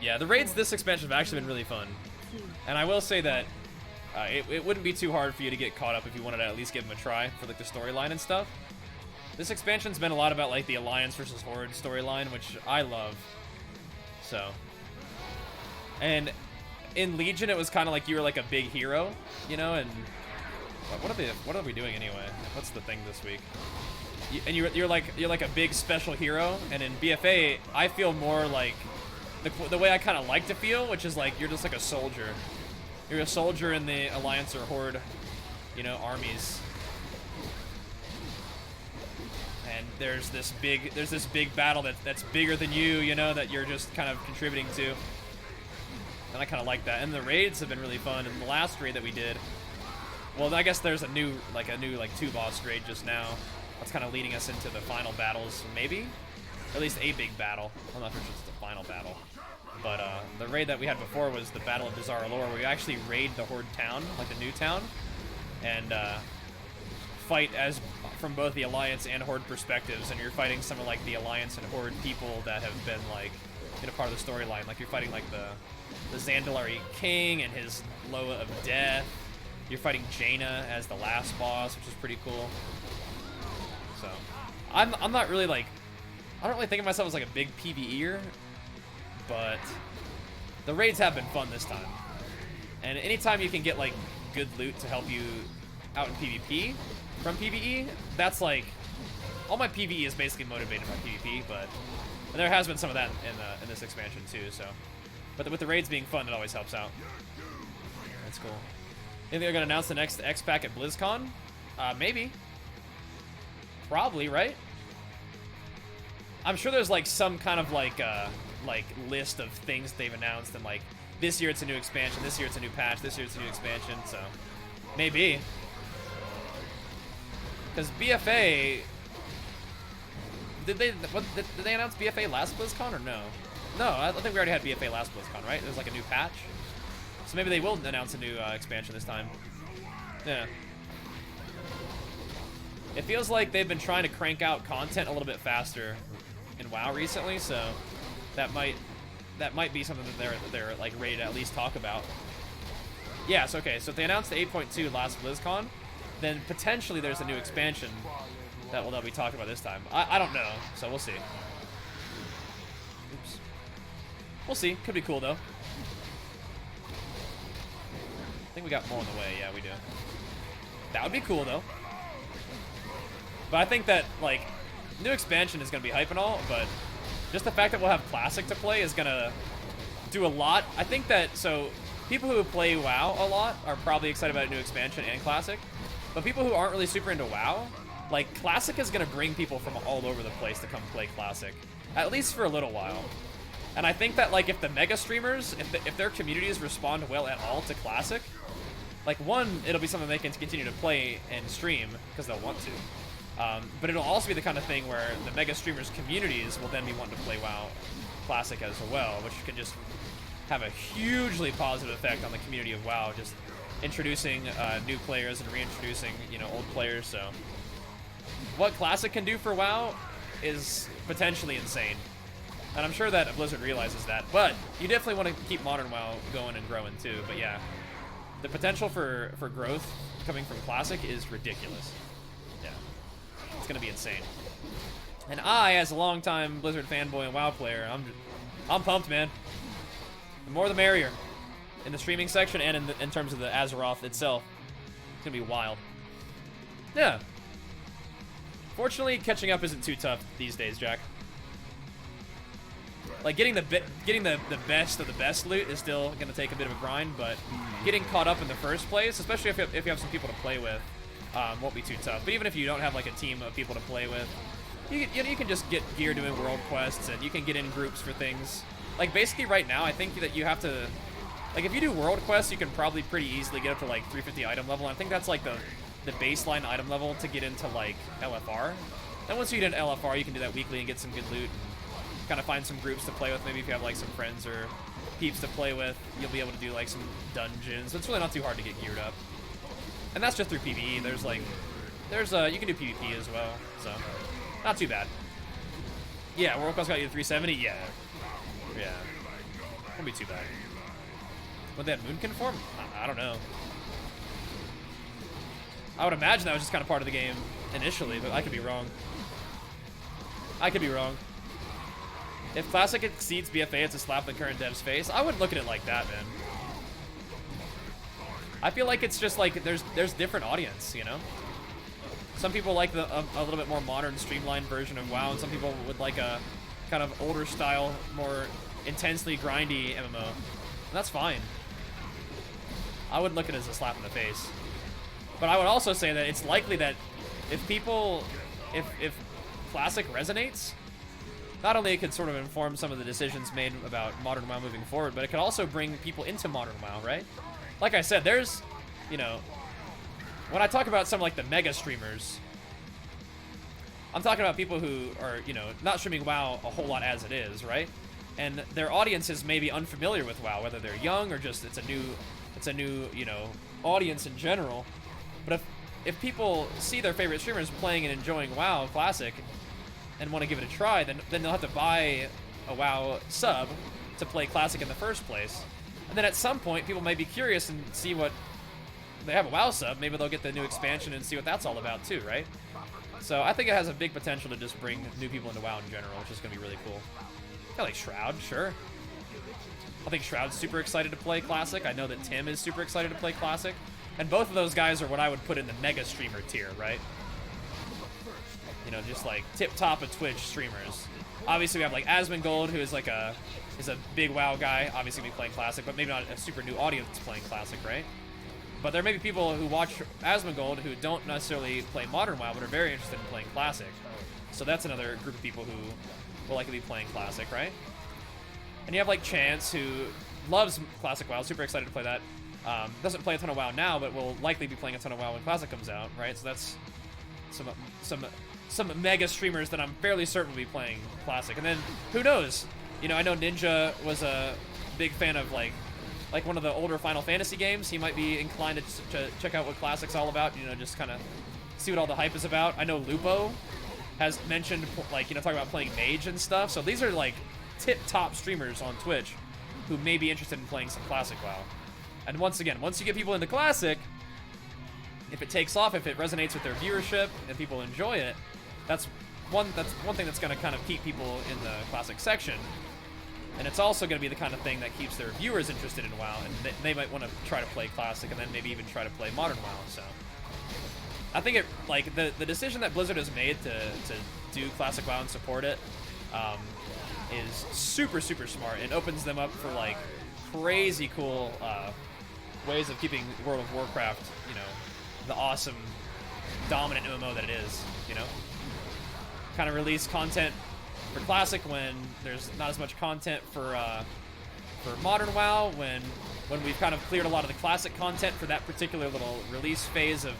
Yeah, the raids this expansion have actually been really fun. And I will say that it wouldn't be too hard for you to get caught up if you wanted to at least give them a try for like the storyline and stuff. This expansion's been a lot about like the Alliance versus Horde storyline, which I love. So, and in Legion it was kind of like you were like a big hero, you know. And what are we doing anyway? What's the thing this week? And you're like a big special hero. And in BFA, I feel more like the way I kind of like to feel, which is like you're just like a soldier. You're a soldier in the Alliance or Horde, you know, armies. And there's this big battle that's bigger than you, you know, that you're just kind of contributing to. And I kind of like that. And the raids have been really fun. And the last raid that we did, well, I guess there's a new 2-boss raid just now. That's kind of leading us into the final battles, maybe? Or at least a big battle. I'm not sure if it's the final battle. But the raid that we had before was the Battle of Bizarre Allure, where we actually raid the Horde town, like the new town, and fight as from both the Alliance and Horde perspectives. And you're fighting some of like the Alliance and Horde people that have been like, you know, part of the storyline. Like you're fighting like the Zandalari King and his Loa of Death. You're fighting Jaina as the last boss, which is pretty cool. So I'm not really like, I don't really think of myself as like a big PvEer, but the raids have been fun this time. And anytime you can get like good loot to help you out in PvP from PvE, that's like, all my PvE is basically motivated by PvP, but there has been some of that in this expansion too. So, but with the raids being fun, it always helps out. That's cool. Think they're gonna announce the next X pack at BlizzCon? Maybe. Probably, right? I'm sure there's like some kind of like list of things they've announced, and like this year it's a new expansion, this year it's a new patch, this year it's a new expansion, so maybe. Because BFA, did they announce BFA last BlizzCon or no? No, I think we already had BFA last BlizzCon, right? There's like a new patch, so maybe they will announce a new expansion this time. Yeah. It feels like they've been trying to crank out content a little bit faster in WoW recently, so that might be something that they're like ready to at least talk about. Yes, okay. So if they announced the 8.2 last BlizzCon, then potentially there's a new expansion that we talked about this time. I don't know, so we'll see. Oops. We'll see. Could be cool though. I think we got more on the way. Yeah, we do. That would be cool though. But I think that like new expansion is gonna be hype and all, but just the fact that we'll have Classic to play is gonna do a lot. I think that, so people who play WoW a lot are probably excited about a new expansion and Classic, but people who aren't really super into WoW, like Classic is gonna bring people from all over the place to come play Classic, at least for a little while. And I think that like if the mega streamers, if their communities respond well at all to Classic, like one, it'll be something they can continue to play and stream because they'll want to. But it'll also be the kind of thing where the mega streamers' communities will then be wanting to play WoW Classic as well, which can just have a hugely positive effect on the community of WoW, just introducing new players and reintroducing, you know, old players. So what Classic can do for WoW is potentially insane, and I'm sure that Blizzard realizes that. But you definitely want to keep modern WoW going and growing too. But yeah, the potential for growth coming from Classic is ridiculous. It's gonna be insane. And I, as a longtime Blizzard fanboy and WoW player, I'm pumped, man. The more the merrier. In the streaming section and in terms of the Azeroth itself. It's gonna be wild. Yeah. Fortunately, catching up isn't too tough these days, Jack. Like getting the best of the best loot is still gonna take a bit of a grind, but getting caught up in the first place, especially if you have some people to play with, won't be too tough. But even if you don't have like a team of people to play with, you can just get gear doing world quests, and you can get in groups for things. Like basically right now, I think that you have to, like if you do world quests, you can probably pretty easily get up to like 350 item level. I think that's like the baseline item level to get into like LFR. Then once you get into LFR, you can do that weekly and get some good loot, and kind of find some groups to play with. Maybe if you have like some friends or peeps to play with, you'll be able to do like some dungeons. It's really not too hard to get geared up. And that's just through PvE. There's you can do PvP as well, so not too bad. Yeah, World Quest got you to 370. Yeah. Won't be too bad. Would they have Moonkin form? I don't know. I would imagine that was just kind of part of the game initially, but I could be wrong. I could be wrong. If Classic exceeds BFA, it's a slap in the current dev's face. I wouldn't look at it like that, man. I feel like it's just like there's different audience, you know? Some people like a little bit more modern, streamlined version of WoW, and some people would like a kind of older style, more intensely grindy MMO. And that's fine. I wouldn't look at it as a slap in the face. But I would also say that it's likely that if Classic resonates, not only it could sort of inform some of the decisions made about Modern WoW moving forward, but it could also bring people into Modern WoW, right? Like I said, there's, you know, when I talk about some like the mega streamers, I'm talking about people who are, you know, not streaming WoW a whole lot as it is, right? And their audiences may be unfamiliar with WoW, whether they're young or just it's a new, you know, audience in general. But if people see their favorite streamers playing and enjoying WoW Classic and want to give it a try, then they'll have to buy a WoW sub to play Classic in the first place. And then at some point, people may be curious and see what they have a WoW sub. Maybe they'll get the new expansion and see what that's all about too, right? So I think it has a big potential to just bring new people into WoW in general, which is going to be really cool. I like Shroud, sure. I think Shroud's super excited to play Classic. I know that Tim is super excited to play Classic. And both of those guys are what I would put in the mega streamer tier, right? You know, just like tip top of Twitch streamers. Obviously, we have like Asmongold, who is like a big WoW guy. Obviously, be playing Classic, but maybe not a super new audience playing Classic, right? But there may be people who watch Asmongold who don't necessarily play Modern WoW, but are very interested in playing Classic. So that's another group of people who will likely be playing Classic, right? And you have like Chance, who loves Classic WoW, super excited to play that. Doesn't play a ton of WoW now, but will likely be playing a ton of WoW when Classic comes out, right? So that's some mega streamers that I'm fairly certain will be playing Classic. And then who knows? You know, I know Ninja was a big fan of like one of the older Final Fantasy games. He might be inclined to check out what Classic's all about. You know, just kind of see what all the hype is about. I know Lupo has mentioned like, you know, talking about playing Mage and stuff. So these are like tip-top streamers on Twitch who may be interested in playing some Classic WoW. And once again, once you get people into Classic, if it takes off, if it resonates with their viewership and people enjoy it, that's one thing that's going to kind of keep people in the Classic section. And it's also going to be the kind of thing that keeps their viewers interested in WoW, and they might want to try to play Classic and then maybe even try to play Modern WoW. So I think it, like, the decision that Blizzard has made to do Classic WoW and support it is super, super smart. It opens them up for like crazy cool ways of keeping World of Warcraft, you know, the awesome, dominant MMO that it is, you know? Kind of release content for Classic when there's not as much content for Modern WoW, when we've kind of cleared a lot of the Classic content for that particular little release phase of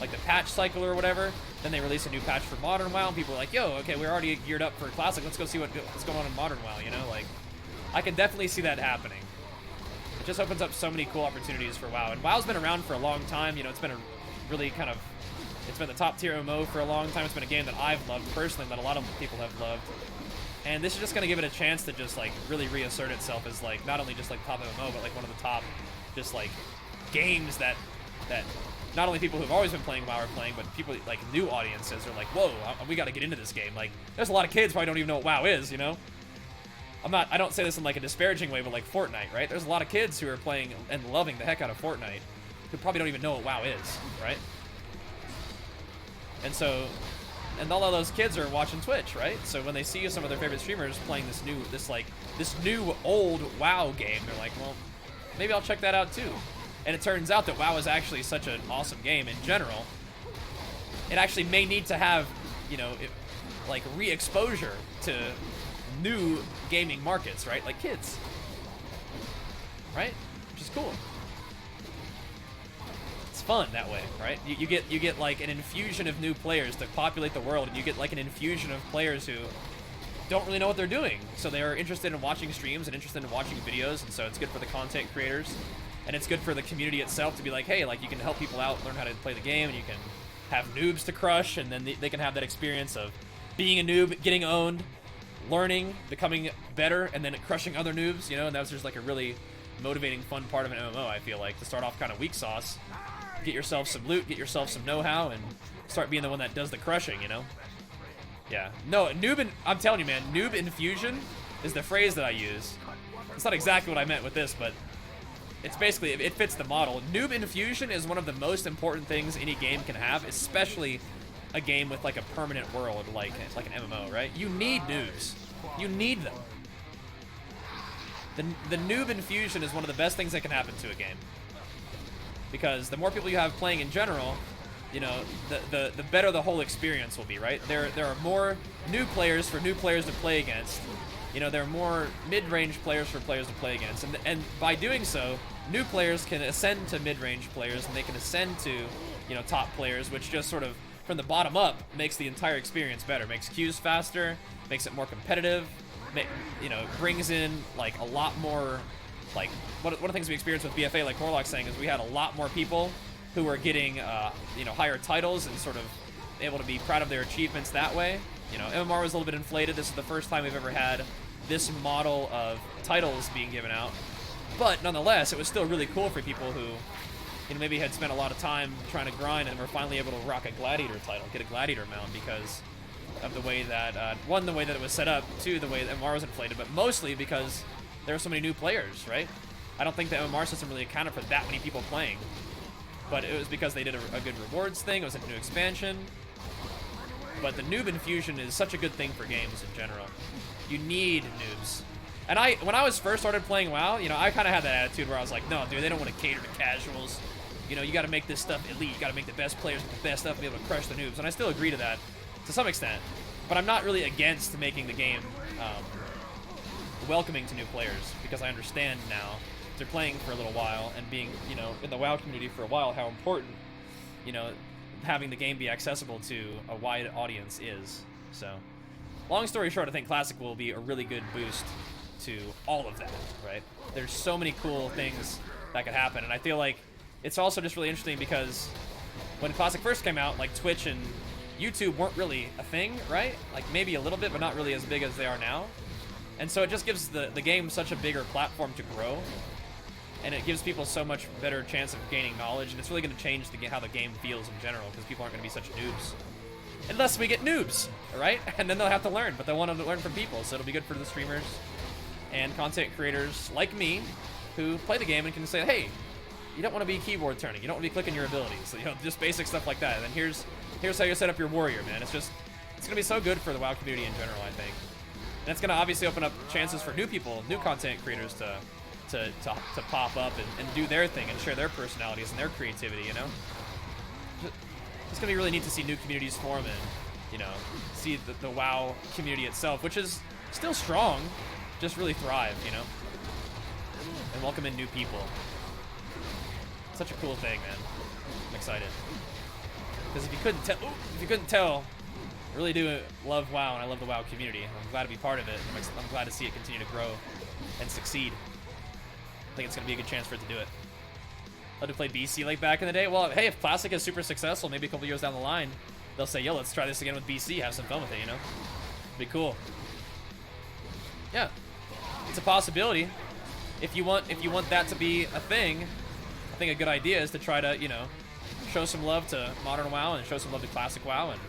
like the patch cycle or whatever. Then they release a new patch for Modern WoW, and people are like, yo, okay, we're already geared up for Classic, let's go see what's going on in Modern WoW, you know? Like, I can definitely see that happening. It just opens up so many cool opportunities for WoW. And WoW's been around for a long time. You know, it's been a really kind of, it's been the top tier MMO for a long time. It's been a game that I've loved personally, that a lot of people have loved. And this is just going to give it a chance to just like really reassert itself as like not only just like top MMO, but like one of the top just like games that not only people who've always been playing WoW are playing, but people like new audiences are like, whoa, we got to get into this game. Like, there's a lot of kids probably don't even know what WoW is, you know? I don't say this in like a disparaging way, but like Fortnite, right? There's a lot of kids who are playing and loving the heck out of Fortnite who probably don't even know what WoW is, right? And so, and all of those kids are watching Twitch, right? So when they see some of their favorite streamers playing this new old WoW game, they're like, well, maybe I'll check that out too. And it turns out that WoW is actually such an awesome game in general. It actually may need to have, you know, like re-exposure to new gaming markets, right? Like kids, right? Which is cool. It's fun that way, right? You get like an infusion of new players to populate the world, and you get like an infusion of players who don't really know what they're doing, so they are interested in watching streams and interested in watching videos, and so it's good for the content creators, and it's good for the community itself to be like, hey, like you can help people out, learn how to play the game, and you can have noobs to crush, and then they can have that experience of being a noob, getting owned, learning, becoming better, and then crushing other noobs, you know, and that was just like a really motivating, fun part of an MMO, I feel like, to start off kind of weak sauce, get yourself some loot, get yourself some know-how, and start being the one that does the crushing, you know? Yeah. No, I'm telling you, man, noob infusion is the phrase that I use. It's not exactly what I meant with this, but it's basically, it fits the model. Noob infusion is one of the most important things any game can have, especially a game with like a permanent world like an MMO, right? You need noobs. You need them. The noob infusion is one of the best things that can happen to a game. Because the more people you have playing in general, you know, the better the whole experience will be, right? There are more new players for new players to play against. You know, there are more mid-range players for players to play against. And by doing so, new players can ascend to mid-range players, and they can ascend to, you know, top players, which just sort of, from the bottom up, makes the entire experience better. Makes queues faster, makes it more competitive, you know, brings in, like, a lot more, like, one of the things we experienced with BFA, like Morlock's saying, is we had a lot more people who were getting, you know, higher titles and sort of able to be proud of their achievements that way. You know, MMR was a little bit inflated. This is the first time we've ever had this model of titles being given out. But nonetheless, it was still really cool for people who, you know, maybe had spent a lot of time trying to grind and were finally able to rock a Gladiator title, get a Gladiator mount because of the way that, one, the way that it was set up, two, the way that MMR was inflated, but mostly because there were so many new players, right? I don't think the MMR system really accounted for that many people playing, but it was because they did a good rewards thing. It was a new expansion. But the noob infusion is such a good thing for games in general. You need noobs. And when I was first started playing WoW, you know, I kind of had that attitude where I was like, no, dude, they don't want to cater to casuals. You know, you got to make this stuff elite. You got to make the best players with the best stuff and be able to crush the noobs. And I still agree to that to some extent. But I'm not really against making the game welcoming to new players, because I understand now, they're playing for a little while and being, you know, in the WoW community for a while, how important, you know, having the game be accessible to a wide audience is. So, long story short, I think Classic will be a really good boost to all of that, right? There's so many cool things that could happen, and I feel like it's also just really interesting because when Classic first came out, like, Twitch and YouTube weren't really a thing, right? Like, maybe a little bit, but not really as big as they are now. And so it just gives the game such a bigger platform to grow, and it gives people so much better chance of gaining knowledge, and it's really going to change how the game feels in general, because people aren't going to be such noobs. Unless we get noobs, right? And then they'll have to learn, but they'll want to learn from people, so it'll be good for the streamers and content creators like me who play the game and can say, hey, you don't want to be keyboard turning, you don't want to be clicking your abilities, so, you know, just basic stuff like that. And then here's how you set up your warrior, man. It's going to be so good for the WoW community in general, I think. And it's going to obviously open up chances for new people, new content creators to pop up and do their thing and share their personalities and their creativity, you know? It's going to be really neat to see new communities form and, you know, see the WoW community itself, which is still strong, just really thrive, you know? And welcome in new people. Such a cool thing, man. I'm excited. Because if you couldn't tell, I really do love WoW, and I love the WoW community. I'm glad to be part of it. I'm glad to see it continue to grow and succeed. I think it's going to be a good chance for it to do it. Love to play BC like back in the day. Well, hey, if Classic is super successful, maybe a couple years down the line, they'll say, yo, let's try this again with BC, have some fun with it, you know? It'd be cool. Yeah. It's a possibility. If you want that to be a thing, I think a good idea is to try to, you know, show some love to modern WoW and show some love to Classic WoW and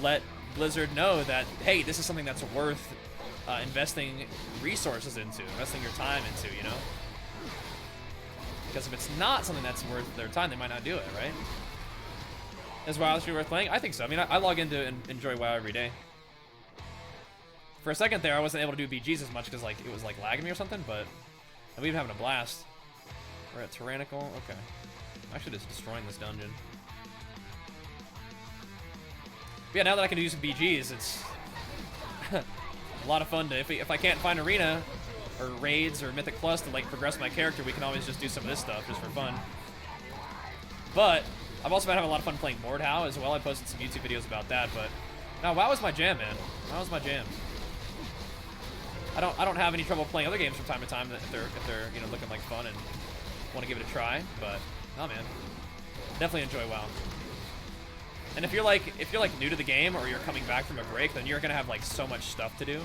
let Blizzard know that, hey, this is something that's worth investing resources into, investing your time into, you know? Because if it's not something that's worth their time, they might not do it, right? Is WoW actually worth playing? I think so. I mean, I log in to enjoy WoW every day. For a second there, I wasn't able to do BGs as much because, like, it was, like, lagging me or something, but we've been having a blast. We're at Tyrannical. Okay. I'm actually just destroying this dungeon. But yeah, now that I can do some BGs, it's a lot of fun to, if I can't find arena or raids or Mythic Plus to, like, progress my character, we can always just do some of this stuff just for fun. But I've also been having a lot of fun playing Mordhau as well. I posted some YouTube videos about that, but no, WoW is my jam, man. WoW is my jam. I don't have any trouble playing other games from time to time if they're you know, looking like fun and want to give it a try, but no, man, definitely enjoy WoW. And if you're like new to the game or you're coming back from a break, then you're gonna have like so much stuff to do.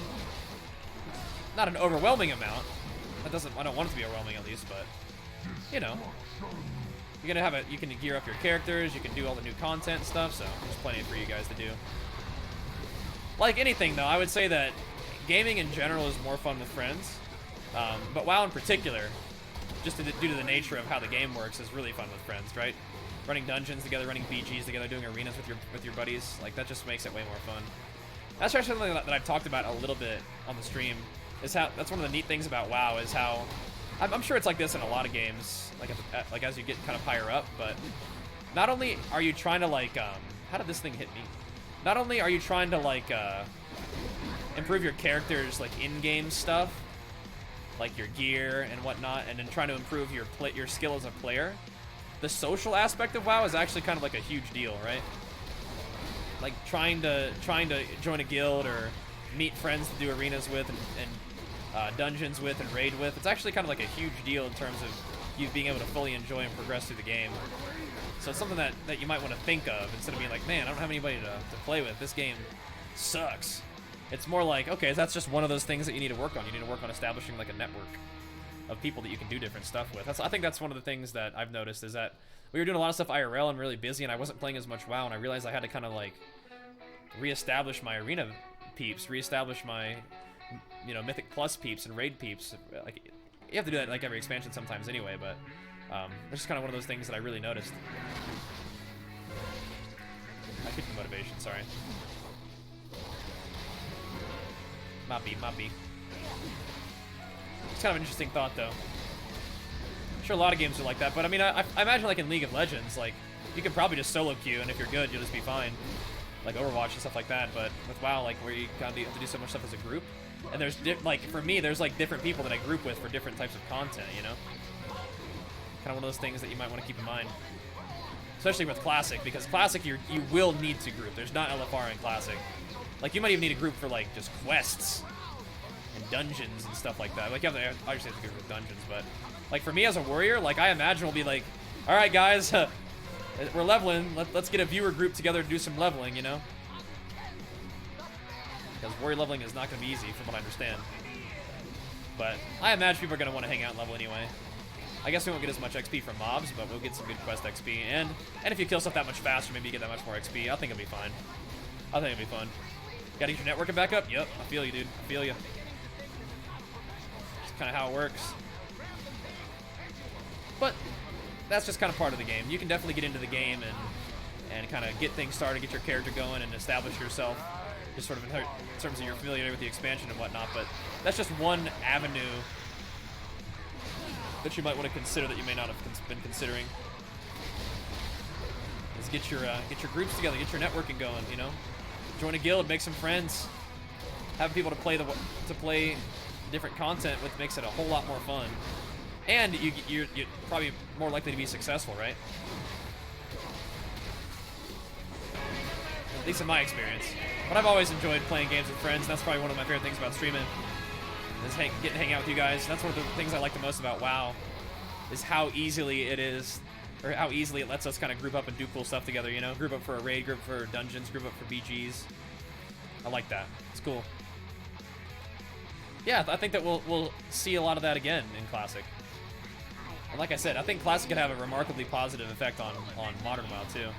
Not an overwhelming amount. I don't want it to be overwhelming at least, but you know, you're gonna have you can gear up your characters, you can do all the new content and stuff, so there's plenty for you guys to do. Like anything though, I would say that gaming in general is more fun with friends, but WoW in particular, just due to the nature of how the game works, is really fun with friends, right? Running dungeons together, running BGs together, doing arenas with your buddies, like that just makes it way more fun. That's actually something that I've talked about a little bit on the stream. Is how that's one of the neat things about WoW is how I'm sure it's like this in a lot of games, like as you get kind of higher up. But not only are you trying to like how did this thing hit me? Not only are you trying to like improve your characters like in-game stuff, like your gear and whatnot, and then trying to improve your skill as a player. The social aspect of WoW is actually kind of like a huge deal, right? Like trying to join a guild or meet friends to do arenas with and dungeons with and raid with. It's actually kind of like a huge deal in terms of you being able to fully enjoy and progress through the game. So it's something that you might want to think of instead of being like, man, I don't have anybody to play with. This game sucks. It's more like, okay, that's just one of those things that you need to work on. You need to work on establishing like a network of people that you can do different stuff with. I think that's one of the things that I've noticed is that we were doing a lot of stuff IRL and really busy, and I wasn't playing as much WoW, and I realized I had to kind of like reestablish my arena peeps, reestablish my, you know, Mythic Plus peeps and raid peeps. Like, you have to do that like every expansion sometimes anyway, but it's just kind of one of those things that I really noticed. I keep the motivation, sorry. Moppy. It's kind of an interesting thought, though. I'm sure a lot of games are like that, but I mean, I imagine like in League of Legends, like, you could probably just solo queue, and if you're good, you'll just be fine. Like Overwatch and stuff like that, but with WoW, like, where you kind of have to do so much stuff as a group, and there's, like, for me, there's, like, different people that I group with for different types of content, you know? Kind of one of those things that you might want to keep in mind. Especially with Classic, because Classic, you will need to group. There's not LFR in Classic. Like, you might even need a group for, like, just quests and dungeons and stuff like that. Like, you have to, obviously have to group with dungeons, but, like, for me as a warrior, like, I imagine we'll be like, all right, guys, we're leveling. Let's get a viewer group together to do some leveling, you know? Because warrior leveling is not going to be easy, from what I understand. But I imagine people are going to want to hang out and level anyway. I guess we won't get as much XP from mobs, but we'll get some good quest XP. And if you kill stuff that much faster, maybe you get that much more XP. I think it'll be fine. I think it'll be fun. Gotta get your networking back up? Yep, I feel you, dude. I feel you. It's kind of how it works. But that's just kind of part of the game. You can definitely get into the game and kind of get things started, get your character going, and establish yourself, just sort of in terms of your familiarity with the expansion and whatnot. But that's just one avenue that you might want to consider that you may not have been considering. Is get your groups together, get your networking going. You know, join a guild, make some friends, have people to play different content with makes it a whole lot more fun. And you're probably more likely to be successful, right? At least in my experience. But I've always enjoyed playing games with friends, and that's probably one of my favorite things about streaming, is getting to hang out with you guys. That's one of the things I like the most about WoW, is how easily it is, or how easily it lets us kind of group up and do cool stuff together, you know? Group up for a raid, group up for dungeons, group up for BGs. I like that. It's cool. Yeah, I think that we'll see a lot of that again in Classic. And like I said, I think Classic could have a remarkably positive effect on Modern WoW too.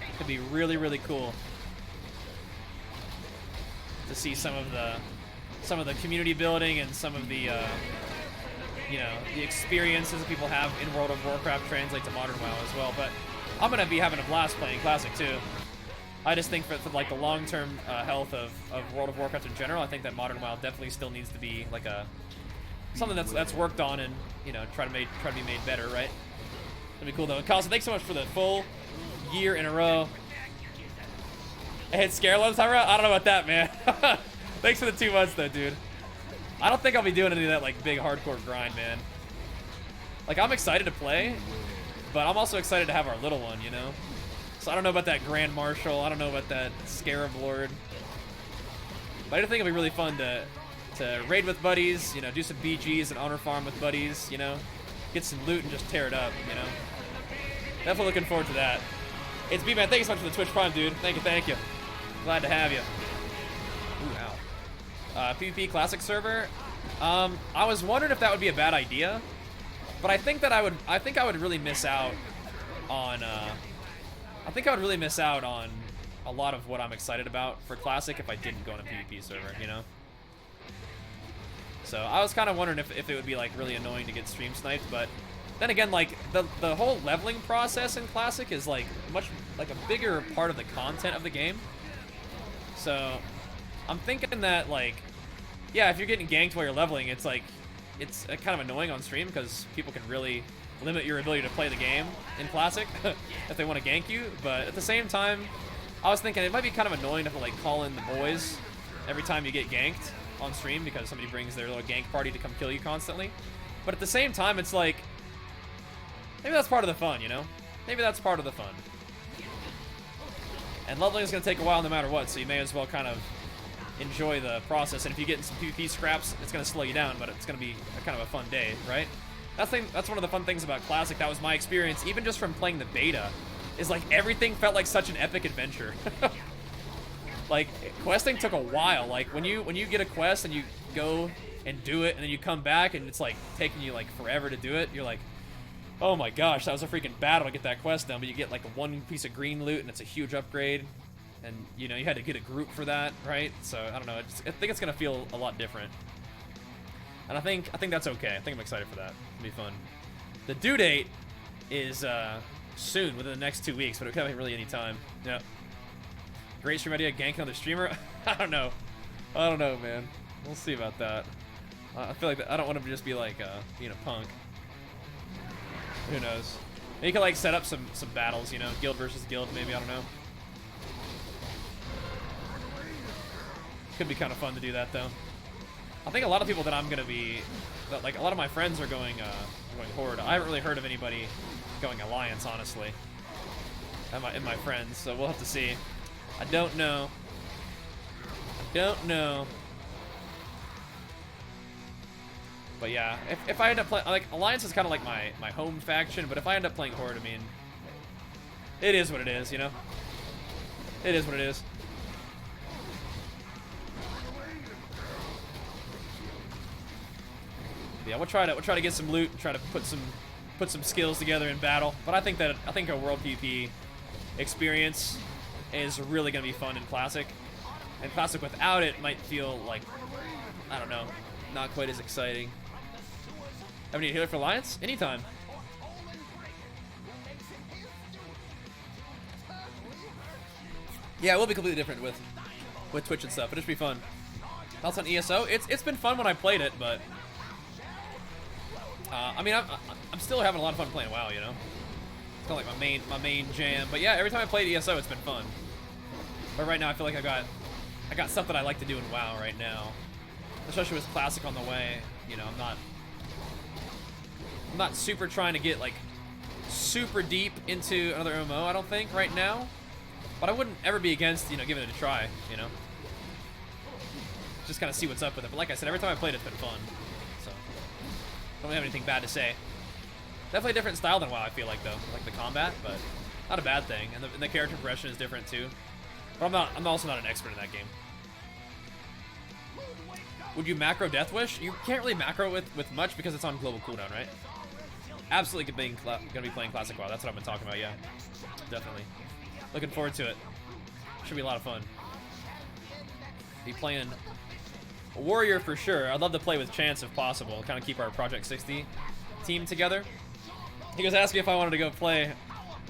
It could be really, really cool to see some of the community building and some of the you know, the experiences that people have in World of Warcraft translate to Modern WoW as well. But I'm gonna be having a blast playing Classic too. I just think for like the long-term health of World of Warcraft in general, I think that Modern WoW definitely still needs to be like something that's worked on and, you know, try to be made better, right? That'd be cool though. Carlson, thanks so much for the full year in a row. I hit Scare Loves time out? I don't know about that, man. Thanks for the 2 months though, dude. I don't think I'll be doing any of that like big hardcore grind, man. Like, I'm excited to play, but I'm also excited to have our little one, you know? So I don't know about that Grand Marshal. I don't know about that Scarab Lord. But I do think it'll be really fun to raid with buddies, you know, do some BGs and honor farm with buddies, you know, get some loot and just tear it up, you know. Definitely looking forward to that. It's B-Man. Thank you so much for the Twitch Prime, dude. Thank you, thank you. Glad to have you. Ooh, ow. PvP Classic server. I was wondering if that would be a bad idea, but I think that I would really miss out on. I think I would really miss out on a lot of what I'm excited about for Classic if I didn't go on a PvP server, you know? So I was kind of wondering if it would be like really annoying to get stream sniped, but then again, like the whole leveling process in Classic is like a bigger part of the content of the game. So I'm thinking that like, yeah, if you're getting ganked while you're leveling, it's like it's kind of annoying on stream because people can really limit your ability to play the game in Classic if they want to gank you. But at the same time, I was thinking it might be kind of annoying to have to like call in the boys every time you get ganked on stream because somebody brings their little gank party to come kill you constantly. But at the same time, it's like, maybe that's part of the fun, you know? Maybe that's part of the fun. And leveling is going to take a while no matter what, so you may as well kind of enjoy the process. And if you get in some PvP scraps, it's going to slow you down, but it's going to be kind of a fun day, right? That's one of the fun things about Classic. That was my experience, even just from playing the beta, is like everything felt like such an epic adventure. Like, questing took a while. Like, when you get a quest and you go and do it, and then you come back and it's like taking you like forever to do it, you're like, oh my gosh, that was a freaking battle to get that quest done. But you get like one piece of green loot and it's a huge upgrade, and you know you had to get a group for that, right? So I don't know. I think it's gonna feel a lot different, and I think that's okay. I think I'm excited for that. It'll be fun. The due date is soon, within the next 2 weeks, but it could be really any time. Yeah. Great stream idea, gank another streamer. I don't know, man. We'll see about that. I feel like I don't want him to just be like being a punk. Who knows? Maybe you could like set up some battles, you know, guild versus guild, maybe. I don't know. Could be kind of fun to do that though. I think a lot of people that I'm gonna be, like a lot of my friends are going Horde. I haven't really heard of anybody going Alliance, honestly. In my friends, so we'll have to see. I don't know. But yeah, if I end up playing, like, Alliance is kind of like my home faction, but if I end up playing Horde, I mean, it is what it is, you know? It is what it is. Yeah, we'll try to get some loot and try to put some skills together in battle. But I think a World PvP experience is really gonna be fun in Classic. And Classic without it might feel like, I don't know, not quite as exciting. Have any healer for Alliance? Anytime. Yeah, it will be completely different with Twitch and stuff, but it should be fun. Thoughts on ESO? It's been fun when I played it, but I mean I'm still having a lot of fun playing WoW, you know. It's kind of like my main jam. But yeah, every time I played ESO, it's been fun. But right now, I feel like I got stuff that I like to do in WoW right now, especially with Classic on the way. You know, I'm not super trying to get like super deep into another MMO. I don't think right now, but I wouldn't ever be against, you know, giving it a try. You know, just kind of see what's up with it. But like I said, every time I played, it's been fun. So don't have anything bad to say. Definitely a different style than WoW, I feel like, though. Like the combat, but not a bad thing. And the character progression is different too. But I'm also not an expert in that game. Would you macro Death Wish? You can't really macro with much because it's on global cooldown, right? Absolutely gonna be playing Classic WoW. That's what I've been talking about, yeah. Definitely. Looking forward to it. Should be a lot of fun. Be playing Warrior for sure. I'd love to play with Chance if possible. Kind of keep our Project 60 team together. He was asking if I wanted to go play,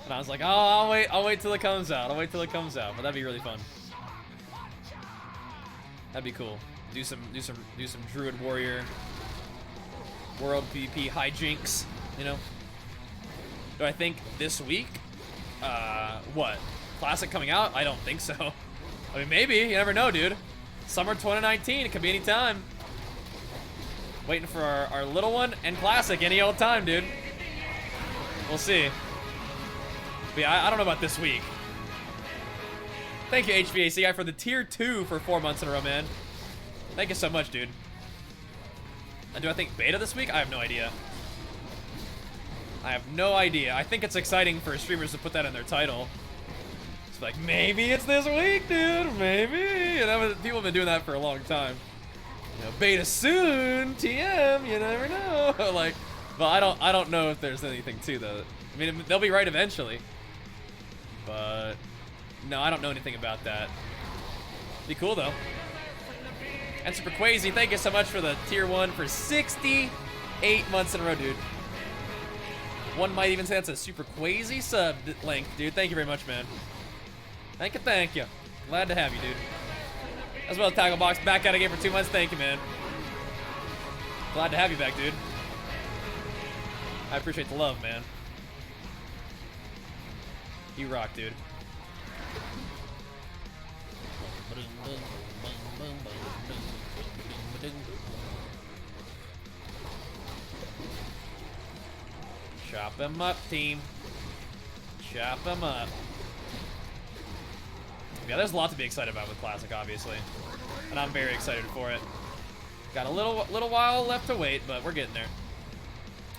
and I was like, oh, I'll wait till it comes out. I'll wait till it comes out. But that'd be really fun. That'd be cool. Do some Druid Warrior World PvP high JINX, you know? Do I think this week? What? Classic coming out? I don't think so. I mean, maybe. You never know, dude. Summer 2019. It could be any time. Waiting for our little one and Classic any old time, dude. We'll see. But yeah, I don't know about this week. Thank you, HVAC guy, for the tier 2 for 4 months in a row, man. Thank you so much, dude. And do I think beta this week? I have no idea. I have no idea. I think it's exciting for streamers to put that in their title. It's like, maybe it's this week, dude. Maybe. You know, people have been doing that for a long time. You know, beta soon, TM. You never know. Like, well, I don't know if there's anything to though. I mean, they'll be right eventually. But no, I don't know anything about that. Be cool though. And Super Quazy, thank you so much for the tier 1 for 68 months in a row, dude. One might even say that's a Super Quazy sub length, dude. Thank you very much, man. Thank you. Glad to have you, dude. As well as Tackle Box back out again for 2 months. Thank you, man. Glad to have you back, dude. I appreciate the love, man. You rock, dude. Chop him up, team. Chop him up. Yeah, there's a lot to be excited about with Classic, obviously. And I'm very excited for it. Got a little while left to wait, but we're getting there.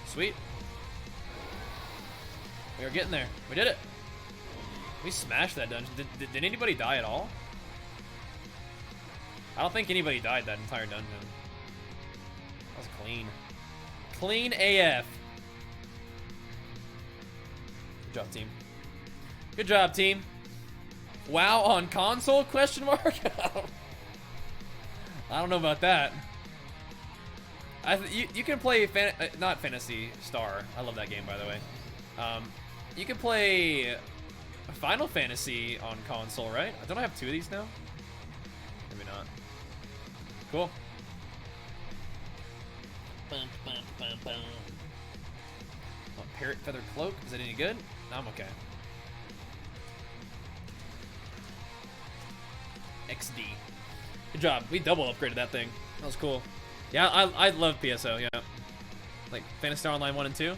Sweet. We are getting there. We did it. We smashed that dungeon. Did anybody die at all? I don't think anybody died that entire dungeon. That was clean. Clean AF. Good job, team. Good job, team. WoW on console? Question mark. I don't know about that. You can play not Fantasy Star. I love that game, by the way. You can play Final Fantasy on console, right? Don't I have 2 of these now? Maybe not. Cool. Parrot Feather Cloak. Is it any good? No, I'm okay. XD. Good job. We double upgraded that thing. That was cool. Yeah, I love PSO, yeah. Like Fantasy Star Online 1 and 2.